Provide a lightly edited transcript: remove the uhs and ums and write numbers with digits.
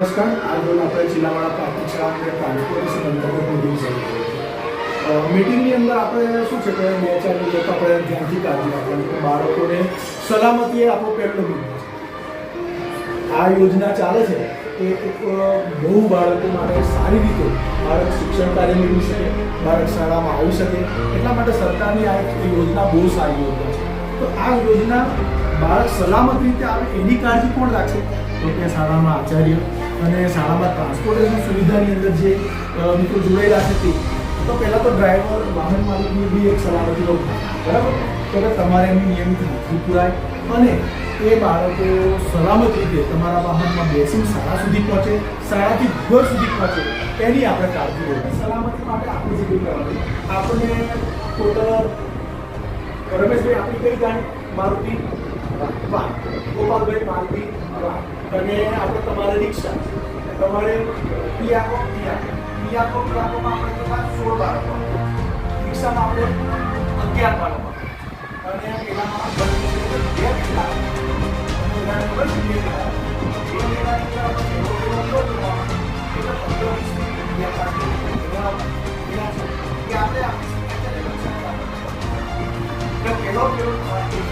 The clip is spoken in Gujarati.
નમસ્કાર, આજે આપણે જિલ્લાવાળા પ્રાથમિક શાળા અને તાલુકા અંતર્ગત મિટિંગ શરૂ મિટિંગની અંદર આપણે શું છે કે 2-4 દિવસ આપણે ધ્યાનથી કાળજી રાખવાની કે બાળકોને સલામતી એ આપણો પહેલો મુદ્દો છે. આ યોજના ચાલે છે એ એક બહુ બાળકો માટે સારી રીતે બાળક શિક્ષણ કાર્ય મેળવી શકે, બાળક શાળામાં આવી શકે, એટલા માટે સરકારની આ એક યોજના બહુ સારી યોજના છે. તો આ યોજના બાળક સલામત રીતે આવે એની કાળજી કોણ રાખશે? તો કે શાળામાં આચાર્ય અને શાળામાં ટ્રાન્સપોર્ટેશન સુવિધાની અંદર જે મિત્રો જોડાયેલા છે તે તો પહેલાં તો ડ્રાઈવર વાહન માલિકની બી એક સલામતીનો બરાબર તો કે તમારે એમની નિયમિત હાજરી પુરાય અને એ બાળકો સલામત રીતે તમારા વાહનમાં બેસીને શાળા સુધી પહોંચે, શાળાથી ઘર સુધી પહોંચે એની આપણે કાળજી લેવાની. સલામતી માટે આપણે જે કંઈ કરવાનું આપણે ટોટલ રમેશભાઈ આપણી કઈ ગાડી મારુતિ ગોપાલભાઈ મારુતિ અને આપણે તમારે રિક્ષા તમારે પિયાકોમાં આપણે કેટલા 16 બાળકો, રિક્ષામાં આપણે 11 બાળકો અને પેલામાં 2 આપણે